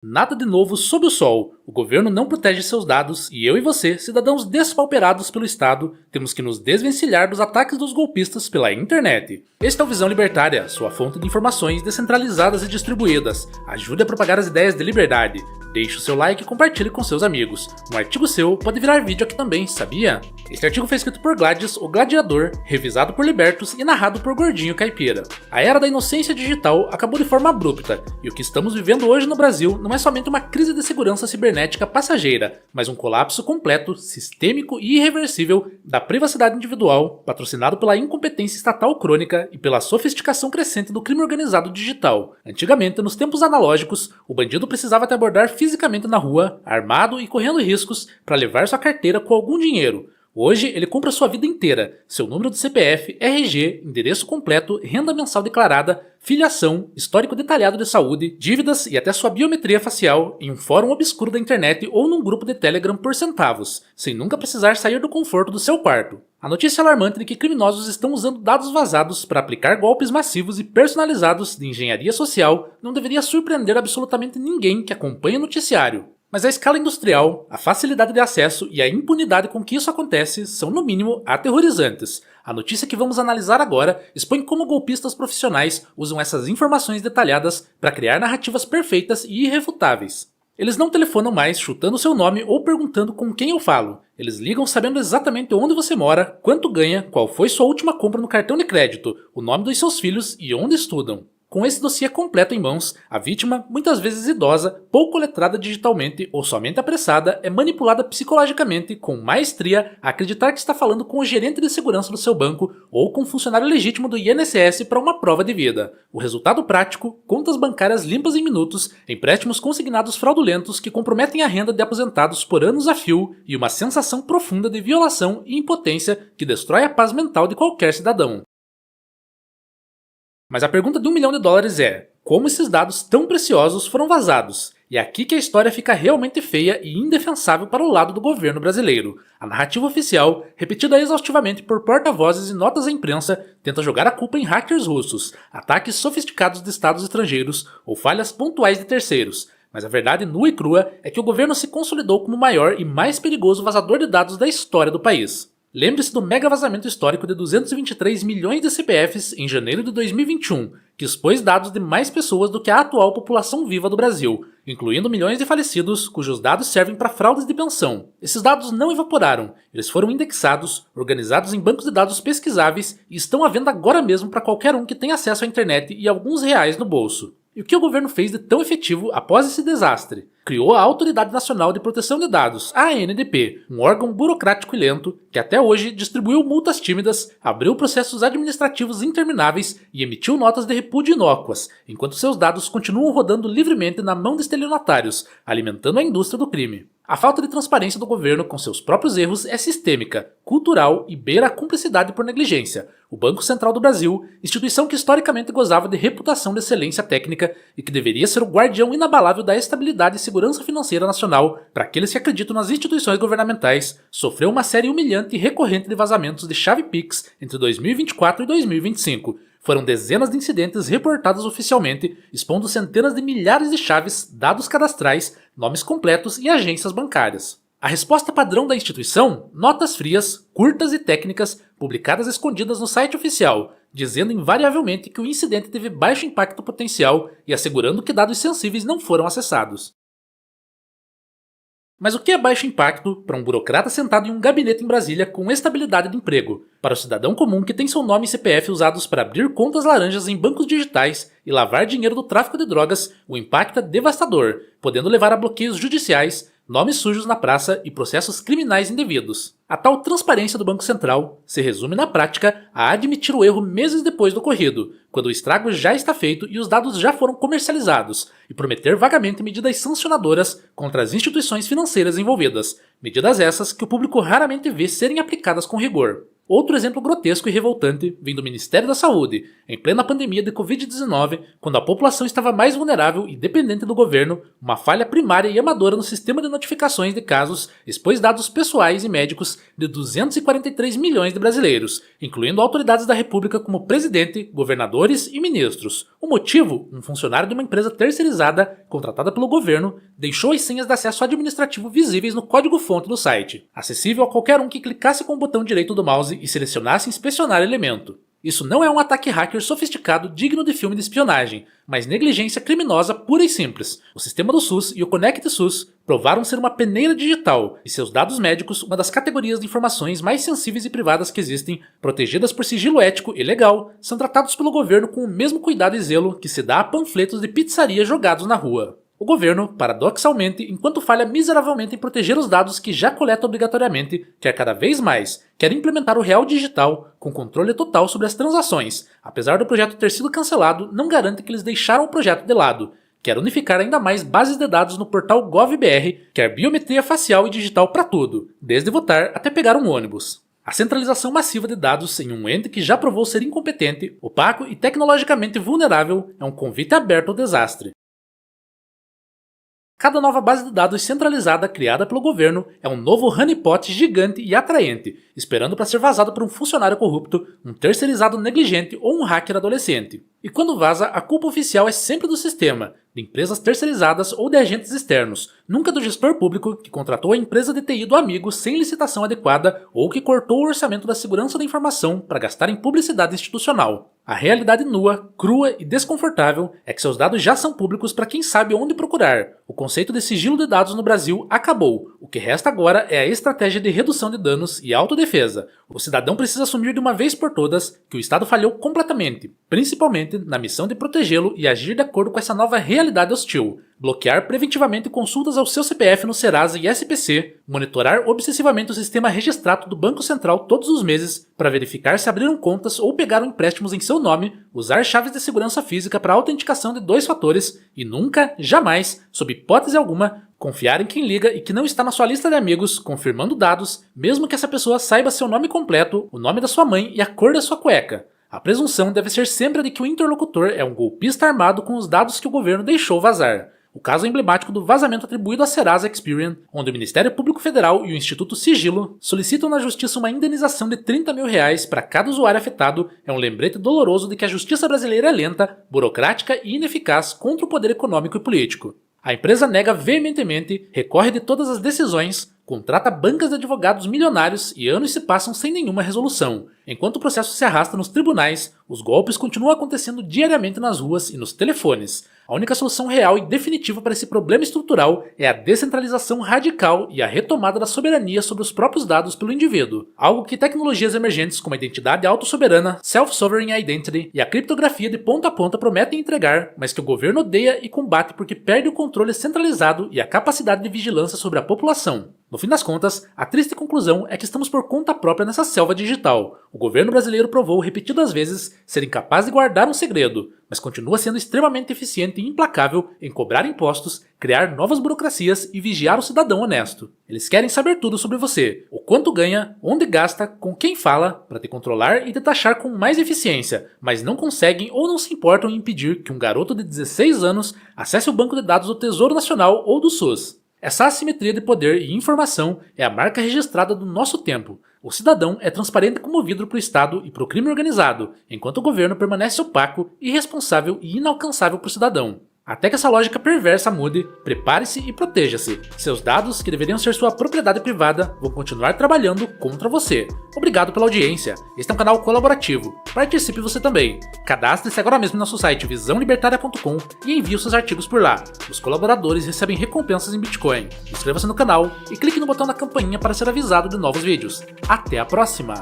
Nada de novo sob o sol. O governo não protege seus dados e eu e você, cidadãos despauperados pelo Estado, temos que nos desvencilhar dos ataques dos golpistas pela internet. Este é o Visão Libertária, sua fonte de informações descentralizadas e distribuídas. Ajude a propagar as ideias de liberdade. Deixe o seu like e compartilhe com seus amigos. Um artigo seu pode virar vídeo aqui também, sabia? Este artigo foi escrito por Gladys, o Gladiador, revisado por Libertos e narrado por Gordinho Caipira. A era da inocência digital acabou de forma abrupta, e o que estamos vivendo hoje no Brasil não é somente uma crise de segurança cibernética passageira, mas um colapso completo, sistêmico e irreversível da privacidade individual, patrocinado pela incompetência estatal crônica e pela sofisticação crescente do crime organizado digital. Antigamente, nos tempos analógicos, o bandido precisava te abordar fisicamente na rua, armado e correndo riscos para levar sua carteira com algum dinheiro. Hoje, ele compra sua vida inteira, seu número de CPF, RG, endereço completo, renda mensal declarada, filiação, histórico detalhado de saúde, dívidas e até sua biometria facial em um fórum obscuro da internet ou num grupo de Telegram por centavos, sem nunca precisar sair do conforto do seu quarto. A notícia alarmante de que criminosos estão usando dados vazados para aplicar golpes massivos e personalizados de engenharia social não deveria surpreender absolutamente ninguém que acompanha o noticiário. Mas a escala industrial, a facilidade de acesso e a impunidade com que isso acontece são, no mínimo, aterrorizantes. A notícia que vamos analisar agora expõe como golpistas profissionais usam essas informações detalhadas para criar narrativas perfeitas e irrefutáveis. Eles não telefonam mais chutando seu nome ou perguntando com quem eu falo. Eles ligam sabendo exatamente onde você mora, quanto ganha, qual foi sua última compra no cartão de crédito, o nome dos seus filhos e onde estudam. Com esse dossiê completo em mãos, a vítima, muitas vezes idosa, pouco letrada digitalmente ou somente apressada, é manipulada psicologicamente com maestria a acreditar que está falando com o gerente de segurança do seu banco ou com um funcionário legítimo do INSS para uma prova de vida. O resultado prático, contas bancárias limpas em minutos, empréstimos consignados fraudulentos que comprometem a renda de aposentados por anos a fio e uma sensação profunda de violação e impotência que destrói a paz mental de qualquer cidadão. Mas a pergunta de $1 milhão é: como esses dados tão preciosos foram vazados? E é aqui que a história fica realmente feia e indefensável para o lado do governo brasileiro. A narrativa oficial, repetida exaustivamente por porta-vozes e notas à imprensa, tenta jogar a culpa em hackers russos, ataques sofisticados de estados estrangeiros ou falhas pontuais de terceiros. Mas a verdade nua e crua é que o governo se consolidou como o maior e mais perigoso vazador de dados da história do país. Lembre-se do mega vazamento histórico de 223 milhões de CPFs em janeiro de 2021, que expôs dados de mais pessoas do que a atual população viva do Brasil, incluindo milhões de falecidos cujos dados servem para fraudes de pensão. Esses dados não evaporaram, eles foram indexados, organizados em bancos de dados pesquisáveis e estão à venda agora mesmo para qualquer um que tenha acesso à internet e alguns reais no bolso. E o que o governo fez de tão efetivo após esse desastre? Criou a Autoridade Nacional de Proteção de Dados, a ANDP, um órgão burocrático e lento que até hoje distribuiu multas tímidas, abriu processos administrativos intermináveis e emitiu notas de repúdio inócuas, enquanto seus dados continuam rodando livremente na mão de estelionatários, alimentando a indústria do crime. A falta de transparência do governo com seus próprios erros é sistêmica, cultural e beira a cumplicidade por negligência. O Banco Central do Brasil, instituição que historicamente gozava de reputação de excelência técnica e que deveria ser o guardião inabalável da estabilidade e segurança financeira nacional para aqueles que acreditam nas instituições governamentais, sofreu uma série humilhante e recorrente de vazamentos de chave Pix entre 2024 e 2025. Foram dezenas de incidentes reportados oficialmente, expondo centenas de milhares de chaves, dados cadastrais, nomes completos e agências bancárias. A resposta padrão da instituição? Notas frias, curtas e técnicas, publicadas escondidas no site oficial, dizendo invariavelmente que o incidente teve baixo impacto potencial e assegurando que dados sensíveis não foram acessados. Mas o que é baixo impacto para um burocrata sentado em um gabinete em Brasília com estabilidade de emprego? Para o cidadão comum que tem seu nome e CPF usados para abrir contas laranjas em bancos digitais e lavar dinheiro do tráfico de drogas, o impacto é devastador, podendo levar a bloqueios judiciais, nomes sujos na praça e processos criminais indevidos. A tal transparência do Banco Central se resume na prática a admitir o erro meses depois do ocorrido, quando o estrago já está feito e os dados já foram comercializados, e prometer vagamente medidas sancionadoras contra as instituições financeiras envolvidas, medidas essas que o público raramente vê serem aplicadas com rigor. Outro exemplo grotesco e revoltante vem do Ministério da Saúde, em plena pandemia de Covid-19, quando a população estava mais vulnerável e dependente do governo, uma falha primária e amadora no sistema de notificações de casos expôs dados pessoais e médicos de 243 milhões de brasileiros, incluindo autoridades da República como presidente, governadores e ministros. O motivo? Um funcionário de uma empresa terceirizada, contratada pelo governo, deixou as senhas de acesso administrativo visíveis no código-fonte do site, acessível a qualquer um que clicasse com o botão direito do mouse e selecionasse inspecionar elemento. Isso não é um ataque hacker sofisticado digno de filme de espionagem, mas negligência criminosa pura e simples. O sistema do SUS e o Conect SUS provaram ser uma peneira digital e seus dados médicos uma das categorias de informações mais sensíveis e privadas que existem, protegidas por sigilo ético e legal, são tratados pelo governo com o mesmo cuidado e zelo que se dá a panfletos de pizzaria jogados na rua. O governo, paradoxalmente, enquanto falha miseravelmente em proteger os dados que já coleta obrigatoriamente, quer cada vez mais implementar o real digital com controle total sobre as transações. Apesar do projeto ter sido cancelado, não garante que eles deixaram o projeto de lado. Quer unificar ainda mais bases de dados no portal GovBR, quer biometria facial e digital para tudo, desde votar até pegar um ônibus. A centralização massiva de dados em um ente que já provou ser incompetente, opaco e tecnologicamente vulnerável é um convite aberto ao desastre. Cada nova base de dados centralizada criada pelo governo é um novo honeypot gigante e atraente, esperando para ser vazado por um funcionário corrupto, um terceirizado negligente ou um hacker adolescente. E quando vaza, a culpa oficial é sempre do sistema, de empresas terceirizadas ou de agentes externos, nunca do gestor público que contratou a empresa de TI do amigo sem licitação adequada ou que cortou o orçamento da segurança da informação para gastar em publicidade institucional. A realidade nua, crua e desconfortável é que seus dados já são públicos para quem sabe onde procurar. O conceito de sigilo de dados no Brasil acabou. O que resta agora é a estratégia de redução de danos e autodefesa. O cidadão precisa assumir de uma vez por todas que o Estado falhou completamente, principalmente na missão de protegê-lo e agir de acordo com essa nova realidade hostil. Bloquear preventivamente consultas ao seu CPF no Serasa e SPC, monitorar obsessivamente o sistema registrado do Banco Central todos os meses para verificar se abriram contas ou pegaram empréstimos em seu nome, usar chaves de segurança física para autenticação de 2 fatores e nunca, jamais, sob hipótese alguma, confiar em quem liga e que não está na sua lista de amigos, confirmando dados, mesmo que essa pessoa saiba seu nome completo, o nome da sua mãe e a cor da sua cueca. A presunção deve ser sempre a de que o interlocutor é um golpista armado com os dados que o governo deixou vazar. O caso emblemático do vazamento atribuído à Serasa Experian, onde o Ministério Público Federal e o Instituto Sigilo solicitam na Justiça uma indenização de R$30 mil para cada usuário afetado, é um lembrete doloroso de que a justiça brasileira é lenta, burocrática e ineficaz contra o poder econômico e político. A empresa nega veementemente, recorre de todas as decisões, contrata bancas de advogados milionários e anos se passam sem nenhuma resolução. Enquanto o processo se arrasta nos tribunais, os golpes continuam acontecendo diariamente nas ruas e nos telefones. A única solução real e definitiva para esse problema estrutural é a descentralização radical e a retomada da soberania sobre os próprios dados pelo indivíduo, algo que tecnologias emergentes como a identidade autossoberana, Self-Sovereign Identity e a criptografia de ponta a ponta prometem entregar, mas que o governo odeia e combate porque perde o controle centralizado e a capacidade de vigilância sobre a população. No fim das contas, a triste conclusão é que estamos por conta própria nessa selva digital. O governo brasileiro provou repetidas vezes ser incapaz de guardar um segredo, mas continua sendo extremamente eficiente e implacável em cobrar impostos, criar novas burocracias e vigiar o cidadão honesto. Eles querem saber tudo sobre você, o quanto ganha, onde gasta, com quem fala, para te controlar e te taxar com mais eficiência, mas não conseguem ou não se importam em impedir que um garoto de 16 anos acesse o banco de dados do Tesouro Nacional ou do SUS. Essa assimetria de poder e informação é a marca registrada do nosso tempo. O cidadão é transparente como vidro para o Estado e para o crime organizado, enquanto o governo permanece opaco, irresponsável e inalcançável para o cidadão. Até que essa lógica perversa mude, prepare-se e proteja-se. Seus dados, que deveriam ser sua propriedade privada, vão continuar trabalhando contra você. Obrigado pela audiência. Este é um canal colaborativo. Participe você também. Cadastre-se agora mesmo no nosso site visãolibertaria.com e envie os seus artigos por lá. Os colaboradores recebem recompensas em Bitcoin. Inscreva-se no canal e clique no botão da campainha para ser avisado de novos vídeos. Até a próxima!